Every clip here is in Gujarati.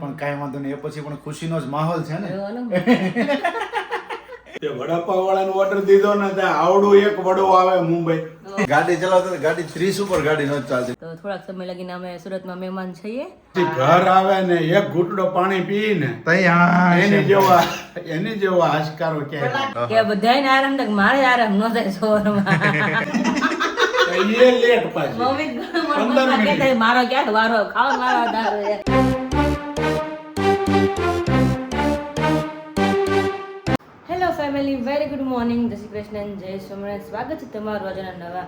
પણ કાંઈ વાંધો નહીં, એ પછી પણ ખુશીનો જ માહોલ છે ને. તે વડાપાવ વાળાનો ઓર્ડર દીધો ને તે આવડું એક વડો આવે મુંબઈ. ગાડી ચલાવતા ગાડી 30 ઉપર ગાડી ન ચાલતી. તો થોડાક સમય લગીને અમે સુરતમાં મહેમાન છીએ. ઘર આવે ને એક ઘૂંટડો પાણી પી ને એની જેવો આશકારો ક્યાંય કે બધાયને આરામ થાય, મારે આરામ ન થાય સવારમાં. એ લેટ પાછી મમ્મી મને કહેતા મારો ક્યાં વારો ખાવા મારો દારો. Hello family, very good morning, Jai Shri Krishna, જય સ્વામિનારાયણ. સ્વાગત છે તમારું આજના નવા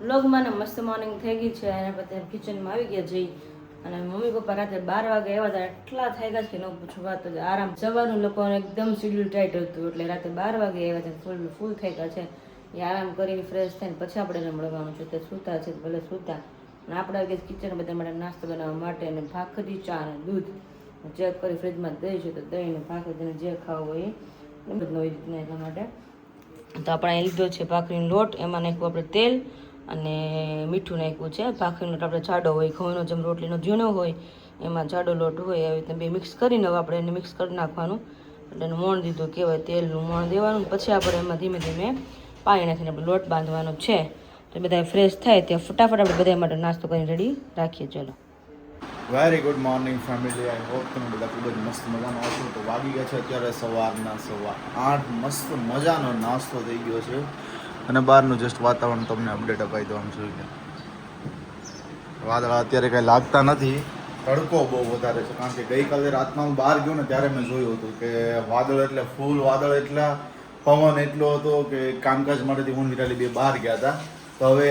વ્લોગમાં. મસ્ત મોર્નિંગ થઈ ગઈ છે અને પછી કિચનમાં આવી ગયા જઈ અને મમ્મી પપ્પા રાતે 12 વાગે આવ્યા હતા. એટલા થઈ ગયા છે કે ન પૂછો વાત. આરામ સવારનું લોકોને એકદમ શેડ્યુલ ટાઈટ હતું એટલે રાતે 12 વાગે આવ્યા છે. ફૂલ થઈ ગયા છે. એ આરામ કરી ફ્રેશ થઈને પછી આપણે મળવાનું છે. તે સૂતા છે ભલે સૂતા અને આપણે આવી ગયા કિચન બધા માટે નાસ્તો બનાવવા માટે અને ભાખરી, ચા અને દૂધ ચેક કરી ફ્રીજમાં દહીં છે તો દહીં ને ભાખરી જે ખાવું હોય એ નવી રીતના એટલા માટે. તો આપણે અહીં લીધો છે ભાખરીનો લોટ, એમાં નાખ્યું આપણે તેલ અને મીઠું નાખ્યું છે. ભાખરીનો લોટ આપણે જાડો હોય, ઘઉંનો જેમ રોટલીનો ઝીણો હોય એમાં જાડો લોટ હોય, આવી રીતે બે મિક્સ કરીને હવે આપણે એને મિક્સ કરી નાખવાનું. એટલે એનું મોણ દીધું કહેવાય, તેલનું મોણ દેવાનું. પછી આપણે એમાં ધીમે ધીમે પાણી નાખીને આપણે લોટ બાંધવાનો છે. તો બધા ફ્રેશ થાય ત્યાં ફટાફટ આપણે બધા માટે નાસ્તો કરીને રેડી રાખીએ. ચલો, very good morning family. I hope તમે બધા ખૂબ જ મસ્ત મજામાં હશો. તો વાગી ગયા છે અત્યારે સવારના 8:15. મસ્ત મજાનો નાસ્તો થઈ ગયો છે અને બહારનું જસ્ટ વાતાવરણ તમને અપડેટ અપાઈ દઉં. આમ જોઈ લો, વાદળા અત્યારે કંઈ લાગતા નથી, તડકો બહુ વધારે છે. કારણ કે ગઈકાલે રાતના હું બહાર ગયો ને ત્યારે મેં જોયું હતું કે વાદળ એટલે ફૂલ વાદળ, એટલા પવન એટલો હતો કે કામકાજ માટેથી હું વિરાલી બે બહાર ગયા હતા. તો હવે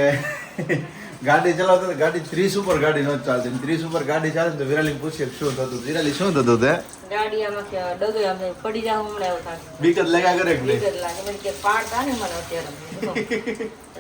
ગાડી ચલાવતા ગાડી 30 ઉપર ગાડી ન ચાલતી. 30 ઉપર ગાડી ચાલે તો વિરાલી પૂછીએ શું થતું. વિરાલી શું થતું તે ગાડી આમાં કે ડગો આમ પડી જાવ હમણાં એવું થાય. બીક જ લાગ્યા કરે કે બીક જ લાગે મને કે પાડતા ને મને અત્યારે.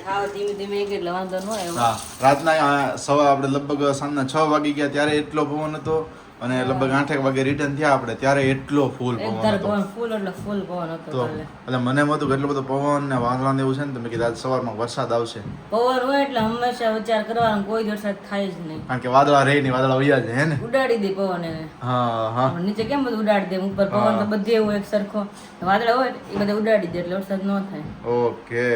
હા, ધીમે ધીમે એટલે વાંધો ન આવ્યો. હા, રાતના સવા આપણે લગભગ સાંજના 6 વાગી ગયા ત્યારે એટલો પવન હતો અને લગભગ 8 વાગે રિટર્ન થયા આપણે ત્યારે એટલો ફૂલ પવન હતો. ફૂલ એટલે ફૂલ પવન હતો. તો એટલે મને એમ હતું કે એટલો બધો પવન ને વાદળા ને એવું છે ને, તો મેં કીધું આજ સવારમાં વરસાદ આવશે. પવન હોય એટલે હંમેશા વિચાર કરવાનો કોઈ વરસાદ થાય જ નહીં. કારણ કે વાદળા રહે નહીં, વાદળા વયા જાય હે ને, ઉડાડી દે પવન એને. હા હા, નીચે કેમ બધું ઉડાડી દે, ઉપર પવન તો બધે હોય એક સરખો. વાદળા હોય એ બધા ઉડાડી દે એટલે વરસાદ ન થાય. ઓકે.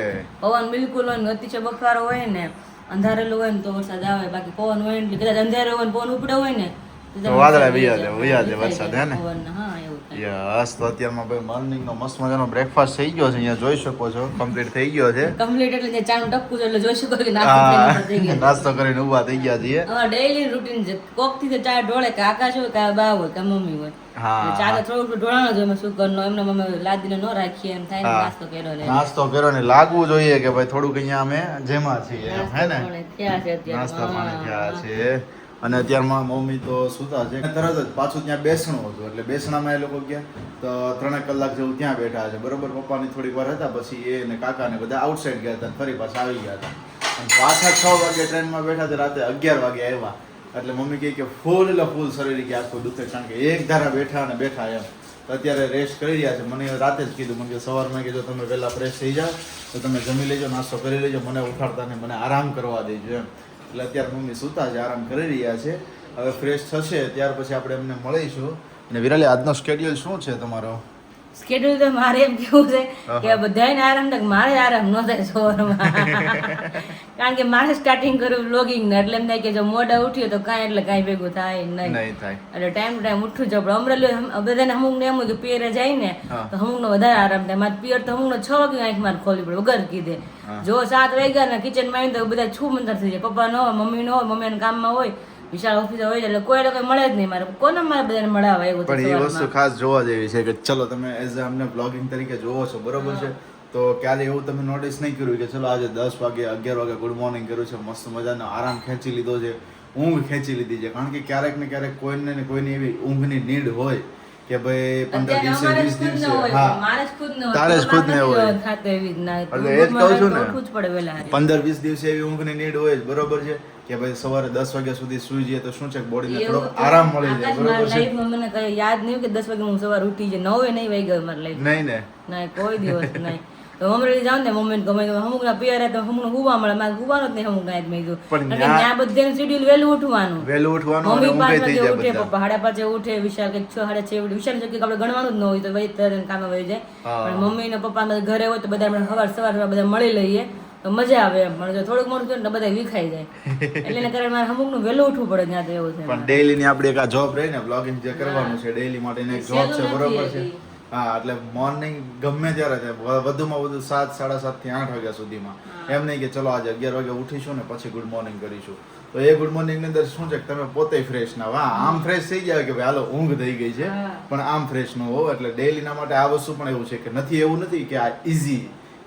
પવન બિલકુલ હોય ને અતિશય બફારો હોય ને અંધારેલું હોય ને તો વરસાદ આવે. બાકી પવન હોય ને કદાચ અંધારે હોય ને પવન ઉપડે હોય ને તો વાદળા વયા જાય વરસાદ હે ને. હા, એવું થાય. યસ. તો અત્યારમાં ભાઈ મોર્નિંગનો મસ્ત મજાનો બ્રેકફાસ્ટ થઈ ગયો છે. અહીંયા જોઈ શકો છો કમ્પ્લીટ થઈ ગયો છે. કમ્પ્લીટ એટલે જે ચાનું ટપકું છે એટલે જોઈ શકો કે નાસ્તો થઈ ગયો. નાસ્તો કરીને ઊભા થઈ ગયા છીએ. હા, ડેઈલી રૂટીન છે. કોક થી તો ચા ઢોળે કે આકાશ હોય કે બા હોય કે મમ્મી હોય. હા, ચા તો થોડું ઢોળાનો જ હોય. સુગરનો એમને મમ્મી લાદીને ન રાખીએ એમ થાય ને નાસ્તો કર્યો લે. નાસ્તો કર્યો ને લાગવું જોઈએ કે ભાઈ થોડુંક અહીંયા અમે જેમાં છીએ એમ, હે ને. થયા છે અત્યારે. નાસ્તા પાણી થયા છે અને અત્યારમાં મમ્મી તો સુતા છે. તરત જ પાછું ત્યાં બેસણું હતું એટલે બેસણામાં એ લોકો ગયા તો 3 કલાક જેવું ત્યાં બેઠા છે. બરોબર, પપ્પાની થોડીક વાર હતા પછી એ ને કાકા ને બધા આઉટસાઇડ ગયા હતા, ફરી પાછા આવી ગયા હતા અને પાછા 6 વાગે ટ્રેનમાં બેઠા હતા. રાતે 11 વાગે આવ્યા એટલે મમ્મી કહે કે ફૂલ એટલે ફૂલ શરીર કે આખું દુખે, કારણ કે એક ધારા બેઠા અને બેઠા એમ. તો અત્યારે રેસ્ટ કરી રહ્યા છે. મને રાતે જ કીધું, મને સવારમાં કે જો તમે પહેલાં ફ્રેશ થઈ જાઓ તો તમે જમી લેજો, નાસ્તો કરી લેજો, મને ઉઠાડતા ને મને આરામ કરવા દેજો એમ. એટલે અત્યારે મમ્મી સૂતા છે, આરામ કરી રહ્યા છે. હવે ફ્રેશ થશે ત્યાર પછી આપણે એમને મળીશું. અને વિરાલી, આજનો સ્કેડ્યુલ શું છે તમારો? સ્કેડ્યુલ તો મારે એમ કેવું છે કે બધાને આરામ થાય, મારે આરામ ન થાય સવારમાં. કારણ કે મારે સ્ટાર્ટિંગ કર્યું વ્લોગિંગ ને એટલે એમ થાય કે જો મોડા ઉઠ્યો તો કાંઈ એટલે કાંઈ ભેગું થાય નહીં થાય. એટલે ટાઈમ ટુ ટાઈમ ઉઠવું જ આપણે. અમરેલી બધાને અમુક ને એમ હોય કે પિયરે જાય ને તો અમુક નો વધારે આરામ થાય. મારે પિયર તો અમુક નો 6 વાગે આંખ મારે ખોલવી પડે વગર કીધે. જો 7 વાગ્યા ને કિચનમાં આવીને તો બધા છું મંતર થઈ જાય. પપ્પા ન હોય, મમ્મી ન હોય, મમ્મી કામમાં હોય, વિશાળ ઓફિસે હોય એટલે કોઈ મળે જ નહીં. મારે કોને મારે બધાને મળાવે એવું. પણ એ વસ્તુ ખાસ જોવા જેવી છે કે ચલો તમે એઝ અમને બ્લોગિંગ તરીકે જોવો છો, બરોબર છે, તો ક્યારે એવું તમે નોટિસ નહીં કર્યું કે ચલો આજે 10 વાગે 11 વાગે ગુડ મોર્નિંગ કર્યું છે, મસ્ત મજાનો આરામ ખેંચી લીધો છે, ઊંઘ ખેંચી લીધી છે. કારણ કે ક્યારેક ને ક્યારેક કોઈને ને કોઈની એવી ઊંઘની નીડ હોય કે ભાઈ 15 દિવસે 20 દિવસે હા તારે જ ખુદ ને હોય એટલે એ જ કહું છું ને 15-20 દિવસે એવી ઊંઘની નીડ હોય જ, બરોબર છે, કે ભાઈ સવારે 10 વાગ્યા સુધી સુઈ જઈએ તો શું છે બોડીને થોડો આરામ મળી જાય, બરોબર છે. મને કઈ યાદ નહીં કે 10 વાગે હું સવારે ઉઠી જાય. 9 નહીં વાગ્યા મારી લાઈફ. નહીં ને, નહીં કોઈ દિવસ નહીં. તો મમ્મી જાવ ને મમ્મીને ગમે તો અમુક ના પિયર તો અમુક હુવા મળે મારે હુવાનું જ નહીં અમુક ના મેં કીધું પણ કારણ કે ત્યાં બધાનું શેડ્યુલ વહેલું ઉઠવાનું વહેલું ઉઠવાનું અને મમ્મી ઊંઘે 5 થઈ વાગે જાય ઉઠે બધા. પપ્પા 5:30 ઉઠે વિશાલ કે 6:30 વિશાલ કે આપણે ગણવાનું જ ન હોય તો ભાઈ તરત કામે વહી જાય પણ મમ્મી ને પપ્પા ઘરે હોય તો બધા આપણે સવાર બધા મળી લઈએ તો મજા આવે એમ પણ જો થોડુંક મોડું થયું ને તો બધા વિખાઈ જાય એટલે એના કારણે મારે અમુકનું વહેલું ઉઠવું પડે ત્યાં તો એવું છે પણ ડેઈલી ની આપણી એક આ જોબ રહી ને બ્લોગિંગ જે કરવાનું છે ડેઈલી માટેની એક જોબ છે બરોબર છે હા એટલે મોર્નિંગ ગમે ત્યારે થાય વધુમાં વધુ 7, 7:30 થી 8 વાગ્યા સુધીમાં એમ નહીં કે ચલો આજે 11 વાગે ઉઠીશું ને પછી ગુડ મોર્નિંગ કરીશું તો એ ગુડ મોર્નિંગ ની અંદર શું છે કે તમે પોતે ફ્રેશ ના હા આમ ફ્રેશ થઈ જાય કે ભાઈ હાલો ઊંઘ થઈ ગઈ છે પણ આમ ફ્રેશ ન હો એટલે ડેઈલી ના માટે આ વસ્તુ પણ એવું છે કે નથી એવું નથી કે આ ઈઝી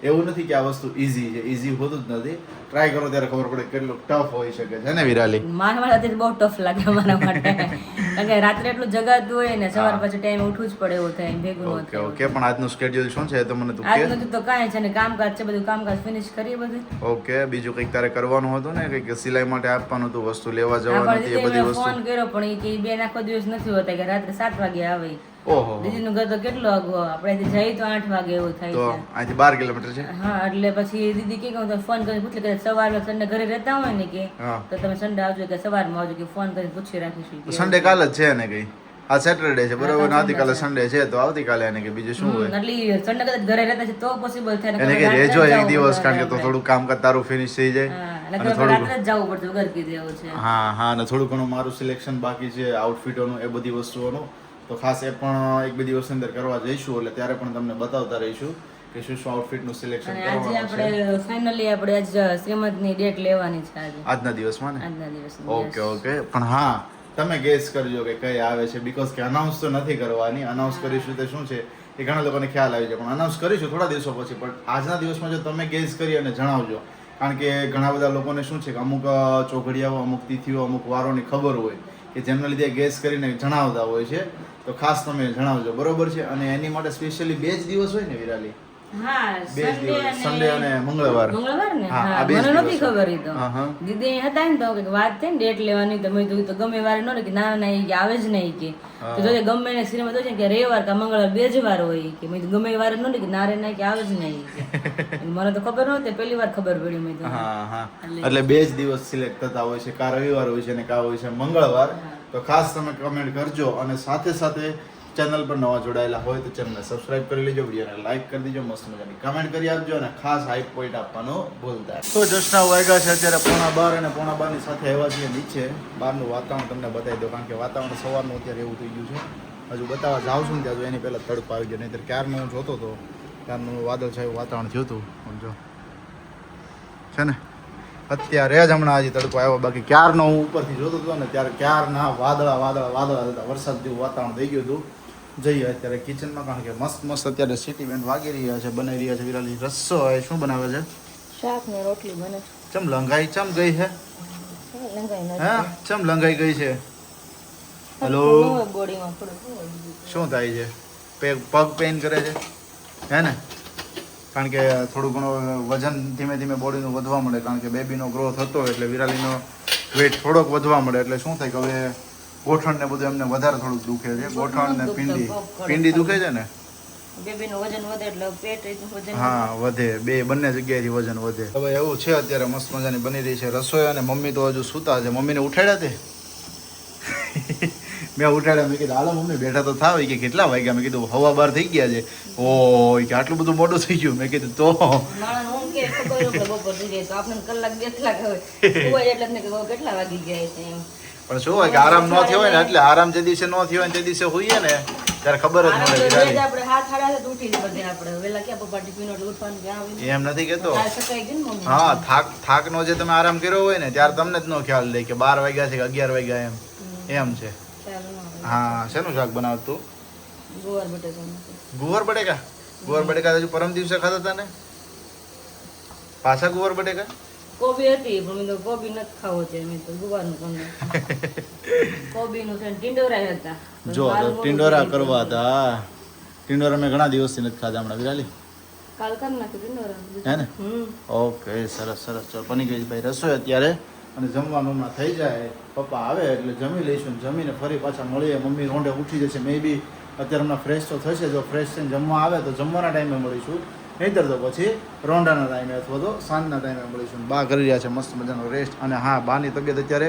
એવું નથી કે આ વસ્તુ ઈઝી છે ઈઝી હોતું જ નથી ટ્રાય કરો ત્યારે ખબર પડે કેટલું ટફ હોઈ શકે છે ને વિરાલી મારા માટે અત્યારે બહુ ટફ લાગે મારા માટે કારણ કે રાત્રે એટલું જગાતું હોય ને સવાર પછી ટાઈમ ઉઠવું જ પડે એવું થાય ભેગું ન ઓકે થાય ઓકે પણ આજનું સ્કેડ્યુલ શું છે તો મને તું કે આજનું તો કાંઈ છે ને કામકાજ છે બધું કામકાજ ફિનિશ કરીએ બધું ઓકે બીજું કંઈક તારે કરવાનું હતું ને કંઈક સિલાઈ માટે આપવાનું હતું વસ્તુ લેવા જવાનું હતી એ બધી વસ્તુ ફોન કર્યો પણ એ કે ઈ બેન આખો દિવસ નથી હોતા કે રાત્રે 7 વાગે આવે ઓહો દીદીનું ઘર તો કેટલો આગો આપણે જઈએ તો 8 વાગે એવું થાય તો છે અહીંથી 12 કિલોમીટર છે હા એટલે પછી દીદી કે હું ફોન કરીને પૂછે કે સવારમાં સન્ડે ઘરે રહેતા હોય ને કે હા તો તમે સન્ડે આવજો કે સવારમાં આવજો કે ફોન કરીને પૂછી રાખીશું કે સન્ડે કાલ જ છે ને કઈ આ સેટરડે છે બરોબર ને આવતીકાલે સન્ડે છે તો આવતીકાલે એને કે બીજું શું હોય એટલે સન્ડે કદાચ ઘરે રહેતા છે તો પોસિબલ થાય ને એને કે રાત્રે રેજો જ એક જવું દિવસ પડે કારણ કે તો આપણે. થોડું કામકાજ તારું ફિનિશ થઈ જાય હા, એટલે કે રાત્રે જ જવું પડશે વગર કીધે એવું છે હા હા અને થોડું ઘણું મારું સિલેક્શન બાકી છે આઉટફિટોનું એ બધી વસ્તુઓનું તો ખાસ એ પણ એક બે દિવસની અંદર કરવા જઈશું એટલે ત્યારે પણ તમને બતાવતા રહીશું કે શું શું આઉટફિટનું સિલેક્શન અને આજે કરવાનું છે આપણે ફાઇનલી આપણે આજ શ્રીમદની ડેટ લેવાની છે આજે આજના દિવસમાં ને આજના દિવસની ઓકે ઓકે પણ હા તમે ગેસ કરજો કે કઈ આવે છે બીકોઝ કે અનાઉન્સ તો નથી કરવાની અનાઉન્સ કરીશું તે શું છે એ ઘણા લોકોને ખ્યાલ આવી જાય પણ અનાઉન્સ કરીશું થોડા દિવસો પછી પણ આજના દિવસમાં જો તમે ગેસ કરી અને જણાવજો કારણ કે ઘણા બધા લોકોને શું છે કે અમુક ચોઘડિયાઓ અમુક તિથિઓ અમુક વારોની ખબર હોય કે જેમના લીધે ગેસ કરીને જણાવતા હોય છે તો ખાસ તમે જણાવજો બરોબર છે અને એની માટે સ્પેશિયલી 2 જ દિવસ હોય ને વિરાલી હા 2 જ દિવસ સન્ડે અને મંગળવાર મંગળવાર ને હા, હા આ બે જ મને દિવસ નહોતી હોય. ખબર ઈ તો હા, હા. દીદી અહીં હતા ને તો કે વાત થઈ ને ડેટ લેવાની તો મેં કીધું તો ગમે વારે ન કે ના ના ઈ કે આવે જ નહીં કે તો જો ગમે ને શ્રીમદ હોય છે ને કે રવિવાર કે મંગળવાર 2 જ વાર હોય કે મેં કીધું ગમે વારે ન કે ના રે ના કે આવે જ નહીં કે મને તો ખબર નહોતી પહેલી વાર ખબર પડી મેં તો હા હા એટલે 2 જ દિવસ સિલેક્ટ થતા હોય છે કા રવિવાર હોય છે ને કા હોય છે મંગળવાર તો ખાસ તમે કમેન્ટ કરજો અને સાથે સાથે ચેનલ પર નવા જોડાયેલા હોય તો ચેનલને સબસ્ક્રાઇબ કરી લેજો વિડીયોને લાઈક કરી દેજો મસ્ત મજાની કમેન્ટ કરી આપજો અને ખાસ હાઈપ પોઈન્ટ આપવાનો ભૂલતા નહીં. તો જસ્ટના વાગ્યા છે અત્યારે 11:15 અને 11:15 ની સાથે આવ્યા છીએ નીચે બહારનું વાતાવરણ તમને બતાવી દો કારણ કે વાતાવરણ સવારનું અત્યારે એવું થઈ ગયું છે હજુ બતાવવા જાઉં છું ને ત્યાં જો એની પહેલા તડકો આવી ગયો નહીંતર ક્યારનું હું જોતો હતો ત્યારનું વાદળછાયું વાતાવરણ થયું હતું પણ જો છે ને અત્યારે જ હમણાં હજી તડકો આવ્યો બાકી ક્યારનો હું ઉપરથી જોતો હતો ને ત્યારે ક્યારના વાદળા હતા વરસાદ જેવું વાતાવરણ થઈ ગયું હતું જઈએ અત્યારે કિચનમાં કારણ કે મસ્ત મસ્ત અત્યારે સિટી બેન્ડ વાગી રહ્યા છે બનાવી રહ્યા છે વિરાલી રસ્સો હોય શું બનાવે છે શાક ને રોટલી બને ચમ લંગાઈ ચમ ગઈ છે લંગાઈ હા ચમ લંગાઈ ગઈ છે હેલો બોડીમાં થોડું શું થાય છે પગ પેઇન કરે છે હે ને કારણ કે થોડું ઘણું વજન ધીમે ધીમે બોડીનું વધવા મળે કારણ કે બેબીનો ગ્રોથ હતો એટલે વિરાલીનો વેટ થોડોક વધવા મળે એટલે શું થાય કે હવે ગોઠણ ને બધું એમને વધારે થોડુંક દુખે છે ગોઠણ ને પિંડી દુખે છે ને બેબીનું વજન વધે એટલે પેટ વજન હા વધે બંને જગ્યાએથી વજન વધે હવે એવું છે અત્યારે મસ્ત મજાની બની રહી છે રસોઈ અને મમ્મી તો હજુ સૂતા છે મમ્મીને ઉઠાડ્યા તે મેં ઉઠાડ્યા મેં કીધું હાલો મમ્મી બેઠા તો થાવ કે કેટલા વાગ્યા મેં કીધું 12:15 થઈ ગયા છે ઓ કે આટલું બધું મોડું થઈ ગયું મેં કીધું તો માણસ ઊંઘ કે ખબર ન પડે બપોર થઈ જાય તો આપણને કલાક 2 કલાક હોય હોય એટલે જ ને કે કેટલા વાગી ગયા છે એમ પણ શું હોય કે આરામ ન થયો હોય ને એટલે આરામ જે દિવસે ન થયો હોય ને તે દિવસે હોઈએ ને ત્યારે ખબર જ આરામ મળે તો રોજ વિરાલી આપણે હાથ હાડા તો ઉઠી જ બધે આપણે વેલા ક્યાં પપ્પા ટિફિન એટલે ઉઠવાનું ક્યાં આવી એમ નથી કેતો આ સકાઈ ગયું ને મમ્મી હા થાકનો જે તમે આરામ કર્યો હોય ને ત્યારે તમને જ ન ખ્યાલ રહે કે 12 વાગ્યા છે કે 11 વાગ્યા એમ છે ચાલો ના હા શેનું શાક બનાવતું ગોવાર બટેકાનું ગુવાર બટેકા હજુ પરમ દિવસે ખાતા હતા ને પાછા ગુવાર બટેકા કોબી હતી પણ મેં તો કોબી નથી ખાવો છે મેં તો ગુવારનું તમને કોબીનું છે ને ટીંડોરા હતા જો તો ટિંડોરા કરવા હતા ટિંડોરા મેં ઘણા દિવસથી નથી ખાધા હમણાં વિરાલી કાલ કર નાખ્યું ટીંડોરા હે ને ઓકે સરસ ચાલ બની ગઈ ભાઈ રસોઈ અત્યારે અને જમવાનું હમણાં થઈ જાય પપ્પા આવે એટલે જમી લઈશું ને જમીને ફરી પાછા મળીએ મમ્મી રોંઢે ઉઠી જશે મે બી અત્યારે હમણાં ફ્રેશ તો થશે જો ફ્રેશ થઈને જમવા આવે તો જમવાના ટાઈમે મળીશું નહીંતર તો પછી રોંડાના ટાઈમે અથવા તો સાંજના ટાઈમે મળીશું. બા કરી રહ્યા છે મસ્ત મજાનો રેસ્ટ. અને હા, બાની તબિયત અત્યારે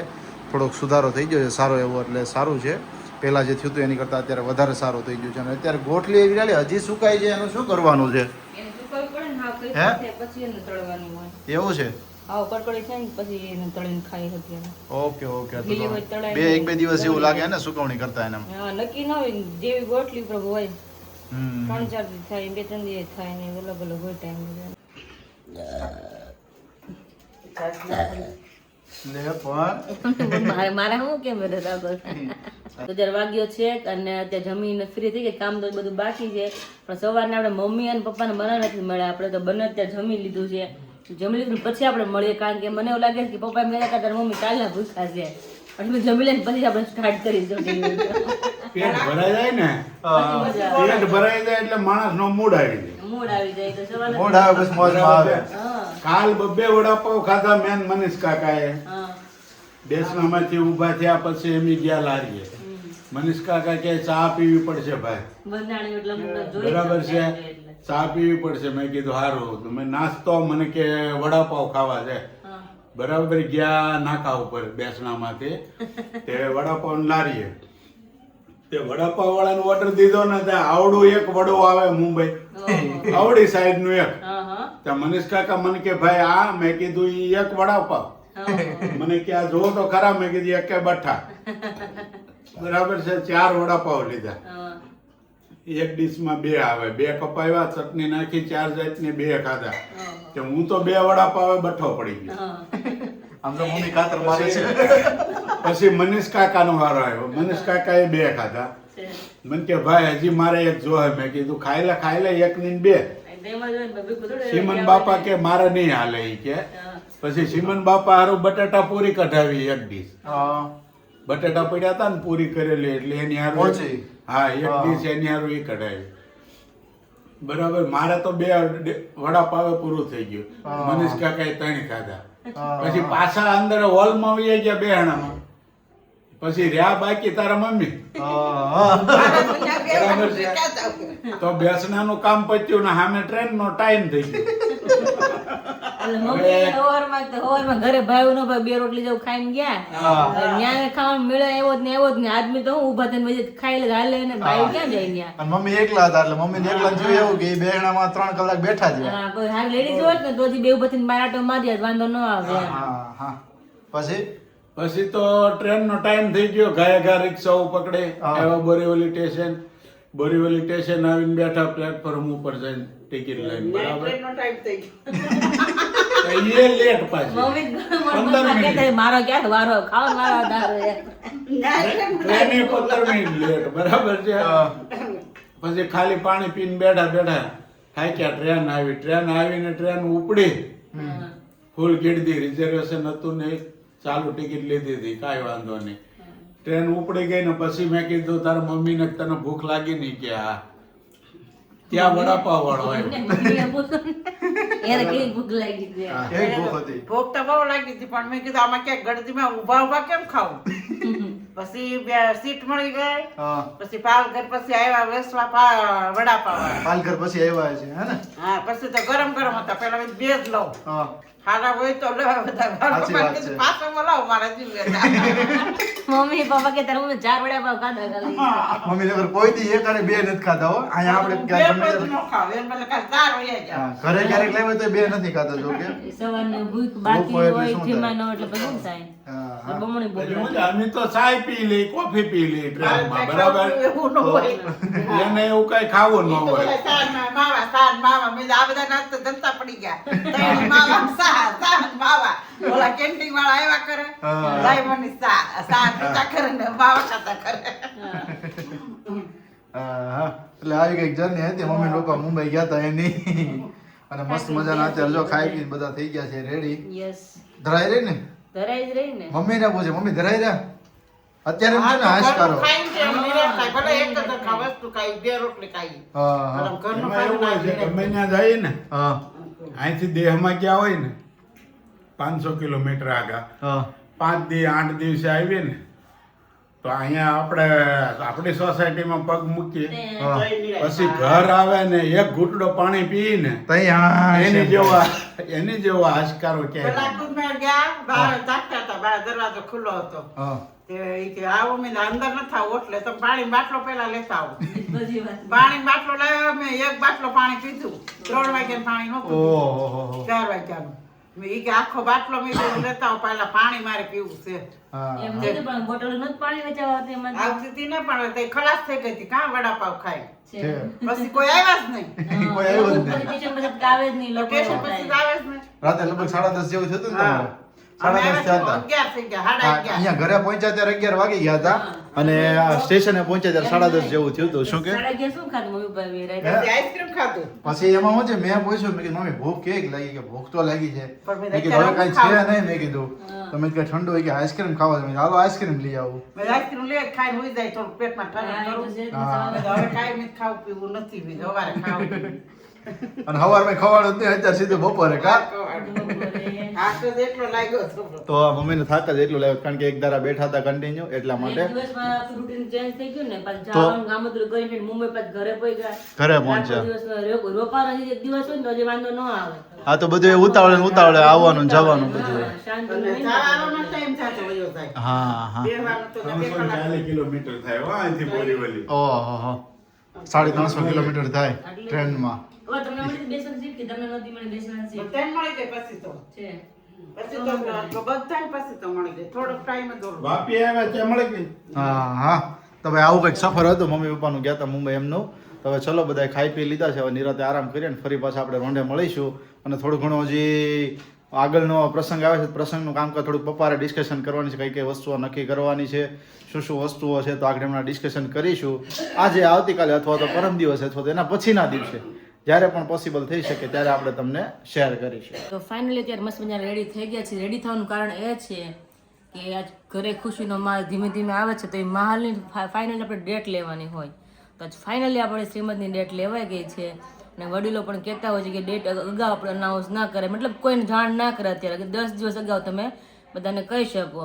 થોડોક સુધારો થઈ ગયો છે, સારો એવો, એટલે સારું છે. પહેલાં જે થયું હતું એની કરતાં અત્યારે વધારે સારું થઈ ગયું છે. અને અત્યારે ગોઠલી એવી ચાલે હજી સુકાઈ જાય, એનું શું કરવાનું છે? એને સુકવવી પડે ને, હા, કઈ હે? રીતે પછી એને તળવાની હોય. એવું છે? આવો કડકડી થાય ને પછી એને તળીને ખાઈ શકીએ. Okay okay. તો લીલી હોય તળાય બે એક બે દિવસ એવું તળી લાગે જાય. ને સુકવણી કરતા એને. હા, નક્કી ના હોય જેવી ગોઠલી પર હોય. હમ 3-4 દી થાય, 2-3 દી થાય ને અલગ અલગ હોય ટાઈમ. લે પણ મારે શું કેમ બરાબર તો 11 વાગ્યો છે અને અત્યારે જમીને ફ્રી થઈ ગઈ. કામ તો બધું બાકી છે, પણ સવારને આપણે મમ્મી અને પપ્પાને બનાવવા નથી મળ્યા. આપણે તો બંને અત્યારે જમી લીધું છે. જમી લીધું પછી આપણે મળીએ, કારણ કે મને એવું લાગે છે કે પપ્પા એમ કહેતા તારા મમ્મી કાલના ભૂખા છે. એટલે જમી લઈને પછી આપણે સ્ટાર્ટ કરીશું. પેટ ભરાઈ જાય ને, પેટ ભરાઈ જાય એટલે માણસનો મૂડ આવી જાય. મૂડ આવી જાય તો સવારે મોઢ આવે પછી મોજમાં આવે. હા કાલ બબ્બે વડાપાવ ખાધા મેં ને મનીષ કાકાએ. હા બેસણામાંથી ઊભા થયા પછી એમ ગયા લારીએ. મનીષ કાકા કે ચા પીવી પડશે ભાઈ. બંધાણી એટલે અમને જોઈ બરાબર છે, એટલે. ચા પીવી પડશે. મેં કીધું સારું. તો મેં નાસ્તો, મને કે વડાપાવ ખાવા છે. હા બરાબર ગયા નાકા ઉપર બેસણામાંથી તે વડાપાવ લારીએ. તે વડાપાવ વાળાનો ઓર્ડર દીધો ને તે આવડું એક વડો આવે મુંબઈ, આવડી સાઈડ નું એક. હા હા ત્યાં મનીષ કાકા મને કે ભાઈ આ, મેં કીધું ઈ એક વડાપાવ. મને કે આ જો તો ખરા, મેં કીધું એક કે બઠ્ઠા. બરાબર છે, 4 વડાપાવ લીધા. હા એક ડીશમાં 2 આવે, 2 કપાવ્યા, ચટણી નાખી, 4 જાતની 2 ખાધા. કે હું તો 2 વડાપાવે બઠ્ઠો પડી ગયો. હા આમ તો મમ્મી કાતર મારે છે. પછી મનીષ કાકાનો વારો આવ્યો. મનીષ કાકાએ 2 ખાધા. છે. મને કે ભાઈ હજી મારે એક જોહે. મેં કીધું ખાઈ લે 1 ની 2. તેમાં જોઈને બબી બધું સીમન બાપા કે મારે નહીં હાલે ઈ કે. પછી સીમન બાપા હારું બટાટા પૂરી કઢાવી એક ડીશ. હા બટાટા પડ્યા હતા ને પૂરી કરેલી, એટલે એની હારું પહોંચી. હા, એક ડીશ એની હારું ઈ કઢાવી. બરાબર. મારે તો 2 વડાપાવે પૂરું થઈ ગયું. મનીષ કાકાએ 3 ખાધા. પછી પાછા અંદર હોલમાં વહી ગયા બેહણામાં. પછી રહ્યા બાકી તારા મમ્મી. બરાબર છે. તો બેસણાનું કામ પત્યું ને સામે ટ્રેનનો ટાઈમ થઈ ગયો. એટલે મમ્મી હવારમાં ઘરે ભાઈ નો ભાઈ 2 રોટલી જેવું ખાઈને ગયા. ન્યા ખાવાનું મળે એવો જ ને આદમી તો હું ઊભા થઈને પછી ખાઈ લે હાલે ને ભાઈ ક્યાં જાય ન્યા. અને મમ્મી એકલા હતા, એટલે મમ્મી ને એકલા જોયું એવું કે એ બેહણામાં 3 કલાક બેઠા છે. હા કોઈ હાર લેડીઝ હોત ને તો હજી બે ઊભા થઈને બાર આટો મારી જાય, વાંધો ન આવે. હા હા પછી પછી તો ટ્રેનનો ટાઈમ થઈ ગયો. ઘાયા રિક્ષાઓ પકડે આવ્યા બોરીવલી સ્ટેશન. બોરીવલી સ્ટેશન આવીને બેઠા પ્લેટફોર્મ ઉપર જઈને ટિકિટ લઈને. બરાબર. તો ઈ લેટ પાછી. Mummy 15 minute. કહેતા મારો ક્યાં વારો ખાવાનો વારો દારો. Train 15 minute late. બરાબર છે. પછી ખાલી પાણી પીને બેઠા થાક્યા. ટ્રેન આવીને ટ્રેન ઉપડી. ફૂલ કીધી, રિઝર્વેશન હતું ને ચાલુ ટિકિટ લીધી હતી, કાંઈ વાંધો નહીં. ટ્રેન ઉપડી ગઈ ને પછી મેં કીધું તારા મમ્મીને તને ભૂખ લાગી નહીં કે હા ત્યાં વડાપાવ વાળો આવ્યો. એને કેવી ભૂખ લાગી છે. એક ભૂખ હતી. ભૂખ તો બહુ લાગી હતી, પણ મેં કીધું આમાં ક્યાંક ગળદીમાં ઊભા કેમ ખાવું. પછી સીટ મળી ગઈ. હા પછી પાલઘર પછી આવ્યા વેસવા વડાપાવ. પાલઘર પછી આવ્યા છે હે ને? હા, પછી તો ગરમ હતા. પેલા બે જ લઉં, હા ખાના હોય તો લેવા બધા. સાચી વાત છે. પાછો બોલાવો મારા જીવ. મમ્મી પપ્પા કે તારે મમ્મી 4 વડાપાવ ખાધા ખાલી. મમ્મી નગર કોઈ દી એક અને 2 નથી ખાધા હો. અહીંયા આપણે ક્યાંક ગમે તે- હા, ઘરે ક્યારેક લાવ્યા તો 2 નથી ખાધા જો કે. સવારનું ભૂખ બાકી ભૂખ હોય એટલે હોય શું જમવાનો એટલે પછી શું થાય? હા, હા. બમણી ભૂખ એટલે લાગે. અમે તો ચાય પી લઈ, કોફી પી લઈ ટ્રેનમાં. બરાબર. એવું ન હોય. એને એવું કઈ ખાવું ન હોય. માવા મેં આ બધા નાસ્તો જમતા પડી ગયા. તૈયારી માવા, સાન માવા. ઓલા કેન્ટીન વાળા આવ્યા કરે, હા. લાઈ મને સાન પીતા કરે ને માવા ખાતા કરે. હા એટલે આવી કઈક જર્ની હતી. મમ્મી પપ્પા મુંબઈ ગયા હતા એની. અને મસ્ત મજાના અત્યારે જો ખાઈ પીને બધા થઈ ગયા છે રેડી. યસ ધરાઈ રહી ને? ધરાઈ જ રહી ને. મમ્મી ને પૂછે મમ્મી ધરાઈ રહ્યા? અત્યારે એમ છે ને હાશ કરો. ખાઈને છે, એમ નિરાશ થાય. ભલે એક જ વસ્તુ ખાઈ, 2 રોટલી ખાઈ. હા હા આમ ઘરનું એમાં એવું હોય છે, ખાવાનું ગમે ત્યાં જઈએ ને, હા અહીંથી દેહમાં ગયા હોય ને 500 કિલોમીટર આગળ, હા 5 દી 8 દિવસે આવીએ ને તો અહીંયા આપણે આપણી સોસાયટીમાં પગ મૂકીએ હા. પછી ઘર આવે ને એક ઘૂંટડો પાણી પીને તઈ હા એની જેવો આશકારો પેલા ક્યાંય કુંભમેળ ગયા, બહાર જાગતા હતા, બહાર દરવાજો ખુલ્લો હતો. હા તે ઈ કે આવો મેં અંદર નથી આવું એટલે તમે પાણી બાટલો પેલા લેતા આવો. બધી વાત પાણી બાટલો લાવ્યો, મેં એક બાટલો પાણી પીધું. 3 વાગ્યાનું પાણી નહોતું પીધું. ઓહો 4 વાગ્યાનું. મેં ઈ કે આખો બાટલો મેં કીધું લેતા આવો, પહેલા પાણી મારે પીવું છે. હા એમ નહીં પણ બોટલ નથી પાણી વેચાવા આવતી એમાં તો. આવતી હતી ને પણ તે ખલાસ થઈ ગઈ હતી. કાં વડાપાવ ખાય? છે. છે. પછી કોઈ આવ્યા જ નહીં. હા, કોઈ આવ્યો જ નહીં. સ્ટેશન પર તો આવે જ નહીં લોકો લોકેશન પછી આવે જ નહીં. રાતે લગભગ 10:30 જેવું થયું ને હા. તમારે અમે 10:30 થયા હતા 11 થઈ ગયા, હા, 11:30. અહીંયા ઘરે પહોંચ્યા ત્યારે 11 વાગી ગયા હતા અને આ સ્ટેશને પહોંચ્યા ત્યારે 10:30 જેવું થયું હતું શું કે સાડા અગિયાર શું ખાધું મમ્મી પપ્પાએ રાતે? પછી આઈસ્ક્રીમ ખાધું. પછી એમાં હું છે મેં પૂછ્યું મેં કીધું મમ્મી ભૂખ કેવી લાગી કે ભૂખ તો લાગી છે પણ મેં મેં કીધું હવે અત્યારે કાંઈ છે ખાવું. નહીં મેં કીધું તો મેં કીધું ઠંડુ હોય કે આઈસ્ક્રીમ ખાવા છે મેં કીધું, હાલો આઈસ્ક્રીમ લઈ આવું મેં આઈસ્ક્રીમ લે ખાઈને હુઈ જાય થોડું પેટમાં હા, ઠંડુ એ તો કરું. છે જ ને, હા. સવારે. હવે કાંઈ મેં ખાવું પીવું નથી પીધું. સવારે ખાવું પીવું. અને સવાર મેં ખવાડું જ નહીં અત્યારે સીધું બપોરે કા બપોરે. હાથ તો એટલો લાગ્યો હતો. તો આ મમ્મીને થાક જ એટલું લાગ્યું કારણ કે એક ધારા બેઠા હતા કન્ટિન્યુ એટલા માટે એક દિવસમાં આખું routine change થઈ ગયું ને પાછું તો? જવાનું ગામડું કરીને મુંબઈ પાછું ઘરે પહોંચ્યા. ઘરે પહોંચ્યા. આખો દિવસ રોકાવાનો એક દિવસ હોય ને તો હજી વાંધો ન આવે. હા તો બધું એ ઉતાવળે ને ઉતાવળે આવવાનું ને જવાનું બધું હા, શાંતિ અને નહીં ને. જવાનો ટાઈમ થતો વયો જાય. હા હા બેહવાનું તો ને બે કલાક. 340 કિલોમીટર થાય હો અહીંથી બોરીવલી. ઓહો 350 કિલોમીટર થાય આટલું? ટ્રેનમાં હવે તમને મળી હતી બેસવાની સીટ કે તમને નહોતી મળી બેસવાની સીટ? ટ્રેન મળી ગઈ પછી તો. છે. પછી તો બધાય પછી તો મળી ગઈ. થોડોક ટાઈમ જ ઓલો. વાપી આવ્યા ત્યાં મળી ગઈ. હા હા તો ભાઈ આવું કંઈક સફર હતું મમ્મી પપ્પાનું ગયા હતા મુંબઈ એમનું તો હવે ચલો બધા ખાઈ પી લીધા છે હવે નિરાતે આરામ કરીએ ને ફરી પાછા આપણે રોંઢે મળીશું અને થોડું ઘણું હજી આગળનો પ્રસંગ આવે છે પ્રસંગનું કામકાજ થોડુંક પપ્પારે ડિસ્કશન કરવાની છે કઈ કઈ વસ્તુઓ નક્કી કરવાની છે શું શું વસ્તુઓ છે તો આગળ એમના ડિસ્કશન કરીશું આજે આવતીકાલે અથવા તો પરમ દિવસે અથવા તો એના પછીના દિવસે જ્યારે પણ પોસિબલ થઈ શકે ત્યારે આપણે તમને શેર કરીશું તો ફાઇનલી અત્યારે મસ્ત મજા રેડી થઈ ગયા છે. રેડી થવાનું કારણ એ છે કે આજ ઘરે ખુશીનો માલ ધીમે ધીમે આવે છે તો એ માલની ફાઇનલી આપણે ડેટ લેવાની હોય તો આજ ફાઇનલી આપણે શ્રીમદની ડેટ લેવાઈ ગઈ છે અને વડીલો પણ કહેતા હોય છે કે ડેટ અગાઉ આપણે અનાઉન્સ ના કરે મતલબ કોઈને જાણ ના કરે અત્યારે કે 10 દિવસ અગાઉ તમે બધાને કહી શકો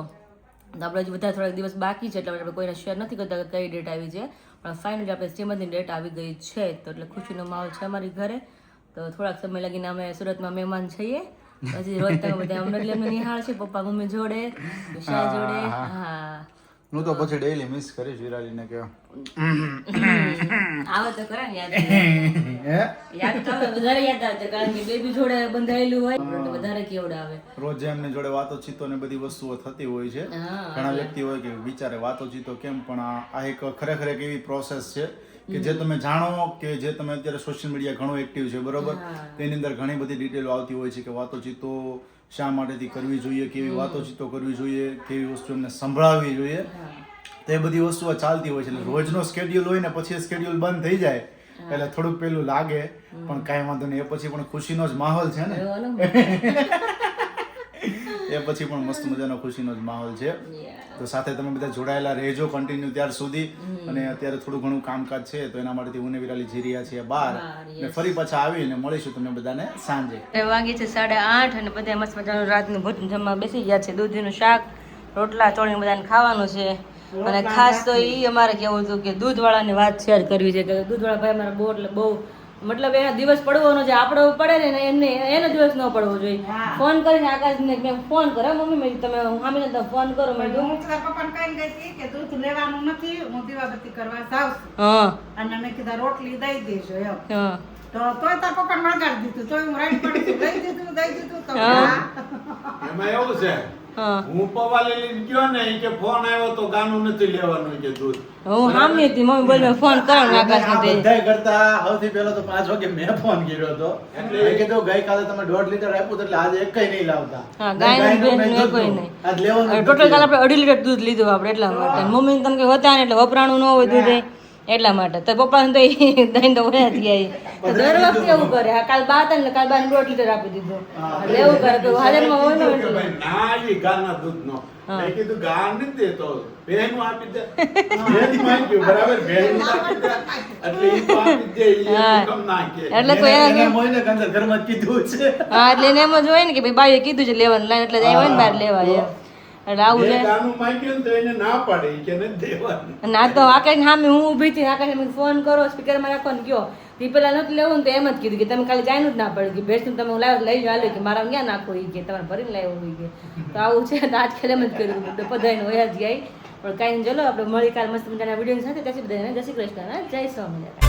તો આપણે હજી બધા થોડાક દિવસ બાકી છે એટલે આપણે કોઈને શેર નથી કરતા કે કઈ ડેટ આવી છે પણ ફાઇનલી આપણે શ્રીમદની ડેટ આવી ગઈ છે તો એટલે ખુશીનો માહોલ છે અમારી ઘરે તો થોડાક સમય લગીને અમે સુરતમાં મહેમાન છીએ પછી રોજ તમે બધા અમને એટલે અમને નિહાળ છે પપ્પા મમ્મી જોડે વિશાલ જોડે હા હું તો પછી ડેઈલી મિસ કરીશ વિરાલીને કે આવે તો ખરા ને યાદ યાદ તો આવે, વધારે યાદ આવે છે કારણ કે બેબી જોડે બંધાયેલું હોય એટલે વધારે કેવડ આવે રોજ એમની જોડે વાતોચીતો ને બધી વસ્તુઓ થતી હોય છે હા ઘણા વ્યક્તિ હોય કે વિચારે વાતોચીતો કેમ પણ આ એક ખરેખર એક એવી પ્રોસેસ છે કે જે તમે જાણો કે જે તમે અત્યારે સોશિયલ મીડિયા ઘણું એક્ટિવ છે બરોબર તેની અંદર ઘણી બધી ડિટેલો આવતી હોય છે કે વાતોચીતો શા માટેથી કરવી જોઈએ કેવી વાતોચીતો કરવી જોઈએ કેવી વસ્તુ એમને સંભળાવવી જોઈએ તો એ બધી વસ્તુઓ ચાલતી હોય છે એટલે રોજનો સ્કેડ્યુલ હોય ને પછી સ્કેડ્યુલ બંધ થઈ જાય એટલે થોડુંક પેલું લાગે પણ કાંઈ વાંધો નહીં એ પછી પણ ખુશીનો જ માહોલ છે ને એવો ને? એ પછી પણ મસ્ત મજાનો ખુશીનો જ માહોલ છે તો સાથે તમે બધા જોડાયેલા રહેજો કન્ટિન્યુ ત્યાર સુધી અને અત્યારે થોડું ઘણું કામકાજ છે તો એના માટેથી હું ને વિરાલી જઈ રહ્યા છીએ બહાર ને ફરી પાછા આવીને મળીશું તમને બધાને સાંજે વાગી છે 8:30 અને બધા મસ્ત મજાનું રાતનું ભોજન જમવા બેસી ગયા છે દૂધીનું શાક રોટલા ચોળી બધાને ખાવાનું છે અને ખાસ તો એ અમારે કેવું હતું કે દૂધવાળાની વાત શેર કરવી છે કે દૂધવાળા ભાઈ અમારા બહુ એટલે બહુ મતલબ એનો દિવસ પડવાનો છે આપણો પડે ને એમને એનો દિવસ ન પડવો જોઈએ ફોન કરીને આકાશને મેં ફોન કર્યો મમ્મી મેં તમે સામે તમે ફોન કરો મેં કીધું હું તારા પપ્પાને કહીને ગઈ હતી કે દૂધ લેવાનું નથી હું દીવાબત્તી કરવા જાઉં છું હા અને મેં કીધા રોટલી દઈ દેજો એમ હા તો તોય તાર પપ્પાને વળગાડી દીધું તોય હું રાઈટ પડી છું દઈ દીધું તો એમાં એવું છે હા હું પૌવા લઈને ગયો ને ઈ કે ફોન આવ્યો તો ગાનું નથી લેવાનું કે દૂધ હું સામે હતી મમ્મી બોલ મેં ફોન કરો ને આકાશને તે બધાય કરતા સૌથી પહેલો તો 5 વાગે મેં ફોન કર્યો હતો મેં કીધું ગઈકાલે તમે 1.5 લીટર આપ્યું એટલે આજે એકય નહીં લાવતા હા ગાયનું ભેંસનું એકય નહીં આજ લેવાનું ટોટલ કાલ આપણે 2.5 લીટર દૂધ લીધું આપણે એટલા માટે મમ્મી તમે કે હતા ને એટલે વપરાણું ન હોય દૂધ એટલા માટે તો પપ્પાને તો દહીં તો વયા ગયા દર વખતે એવું કરે આ કાલ બા હતા ને કાલ બાને 1.5 લીટર આપી દીધું એટલે એવું કરે કે હાજરમાં હોય ને એટલે ભાઈ ના ઈ ગાના દૂધનો મેં કીધું ગા નથી દેતો બહેનું આપી દે બહેન માંગ્યું બરાબર બહેન આપી દે એટલે ઈ તો આપી દે ઈ હુકમ ના કે એટલે કોઈ એના એમ હોય ને કે અંદર ઘરમાં જ કીધું છે હા એટલે એને એમ જ હોય ને કે ભાઈ બાઈએ કીધું છે લેવાનું લાઈન એટલે જાય હોય ને બહાર લેવા એમ એટલે આવું એ લે ગાનું માંગ્યું ને તો એને ના પાડે ઈ કે નથી દેવાનું. ના તો આકાશ સામે હું ઊભી હતી આકાશ મને ફોન કરો સ્પીકરમાં રાખો ને કયો તે પેલા નથી લેવું ને તો એમ જ કીધું કે તમે ખાલી જાયનું જ ના પડે કે બેસ્ટ તમે લાવ લઈ જાવ કે મારા ક્યાં નાખો એ કે તમારે ભરીને લાવ્યો હોય કે તો આવું છે તો આજ ખેલ એમ જ કર્યું બધાને વયા જ ગયા પણ કાંઈ ચલો આપણે મળી કાલ મસ્ત મજાના વિડીયો સાથે ત્યાં બધાને જય શ્રી કૃષ્ણ જય સ્વામિનારાયણ.